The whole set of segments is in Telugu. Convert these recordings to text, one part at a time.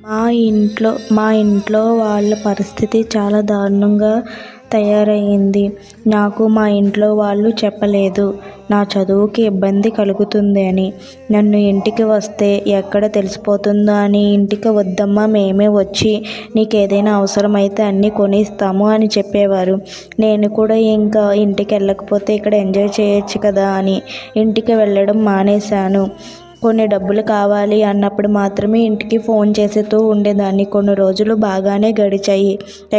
మా ఇంట్లో వాళ్ళ పరిస్థితి చాలా దారుణంగా తయారయింది. నాకు మా ఇంట్లో వాళ్ళు చెప్పలేదు నా చదువుకి ఇబ్బంది కలుగుతుంది అని. నన్ను ఇంటికి వస్తే ఎక్కడ తెలిసిపోతుందో అని ఇంటికి వద్దమ్మా, మేమే వచ్చి నీకేదైనా అవసరమైతే అన్నీ కొనిస్తాము అని చెప్పేవారు. నేను కూడా ఇంకా ఇంటికి వెళ్ళకపోతే ఇక్కడ ఎంజాయ్ చేయొచ్చు కదా అని ఇంటికి వెళ్ళడం మానేశాను. కొన్ని డబ్బులు కావాలి అన్నప్పుడు మాత్రమే ఇంటికి ఫోన్ చేస్తూ ఉండేదాన్ని. కొన్ని రోజులు బాగానే గడిచాయి.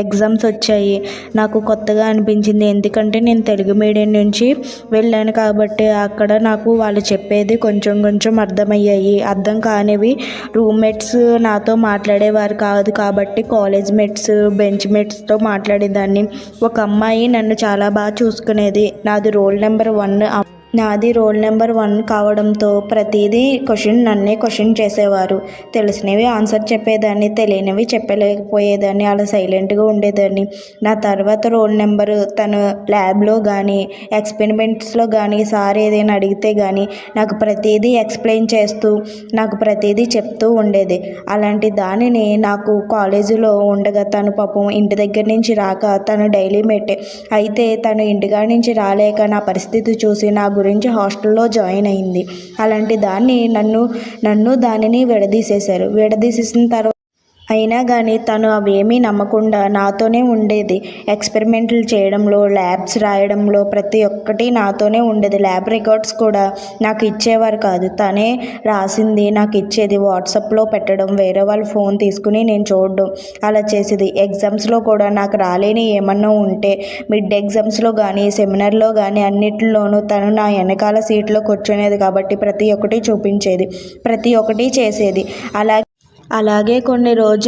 ఎగ్జామ్స్ వచ్చాయి. నాకు కొత్తగా అనిపించింది. ఎందుకంటే నేను తెలుగు మీడియం నుంచి వెళ్ళాను కాబట్టి అక్కడ నాకు వాళ్ళు చెప్పేది కొంచెం కొంచెం అర్థమయ్యాయి. అర్థం కానివి రూమ్మేట్స్ నాతో మాట్లాడేవారు కాదు కాబట్టి కాలేజ్ మేట్స్, బెంచ్ మేట్స్తో మాట్లాడేదాన్ని. ఒక అమ్మాయి నన్ను చాలా బాగా చూసుకునేది. నాది రోల్ నెంబర్ 1 కావడంతో ప్రతిదీ నన్నే క్వశ్చన్ చేసేవారు. తెలిసినవి ఆన్సర్ చెప్పేదాన్ని, తెలియనివి చెప్పలేకపోయేదాన్ని. అలా సైలెంట్గా ఉండేదాన్ని. నా తర్వాత రోల్ నెంబరు తను ల్యాబ్లో కానీ ఎక్స్పెరిమెంట్స్లో కానీ సార్ ఏదైనా అడిగితే కానీ నాకు ప్రతిదీ ఎక్స్ప్లెయిన్ చేస్తూ నాకు ప్రతిదీ చెప్తూ ఉండేది. అలాంటి దానిని నాకు కాలేజీలో ఉండగా తను పాపం ఇంటి దగ్గర నుంచి రాక తను డైలీ మెట్టే అయితే తను ఇంటికాడ నుంచి రాలేక నా పరిస్థితి చూసి నా గురించి హాస్టల్లో జాయిన్ అయింది. అలాంటి దాన్ని నన్ను దానిని విడదీసేసిన తర్వాత అయినా కానీ తను అవేమీ నమ్మకుండా నాతోనే ఉండేది. ఎక్స్పెరిమెంట్లు చేయడంలో, ల్యాబ్స్ రాయడంలో ప్రతి ఒక్కటి నాతోనే ఉండేది. ల్యాబ్ రికార్డ్స్ కూడా నాకు ఇచ్చేవారు కాదు. తనే రాసింది నాకు ఇచ్చేది. వాట్సాప్లో పెట్టడం, వేరే వాళ్ళ ఫోన్ తీసుకుని నేను చూడడం అలా చేసేది. ఎగ్జామ్స్లో కూడా నాకు రాలేని ఏమన్నా ఉంటే మిడ్ ఎగ్జామ్స్లో కానీ సెమినార్లో కానీ అన్నిటిలోనూ తను నా వెనకాల సీట్లో కూర్చునేది కాబట్టి ప్రతి ఒక్కటి చూపించేది, ప్రతి ఒక్కటి చేసేది. అలాగే కొన్ని రోజులు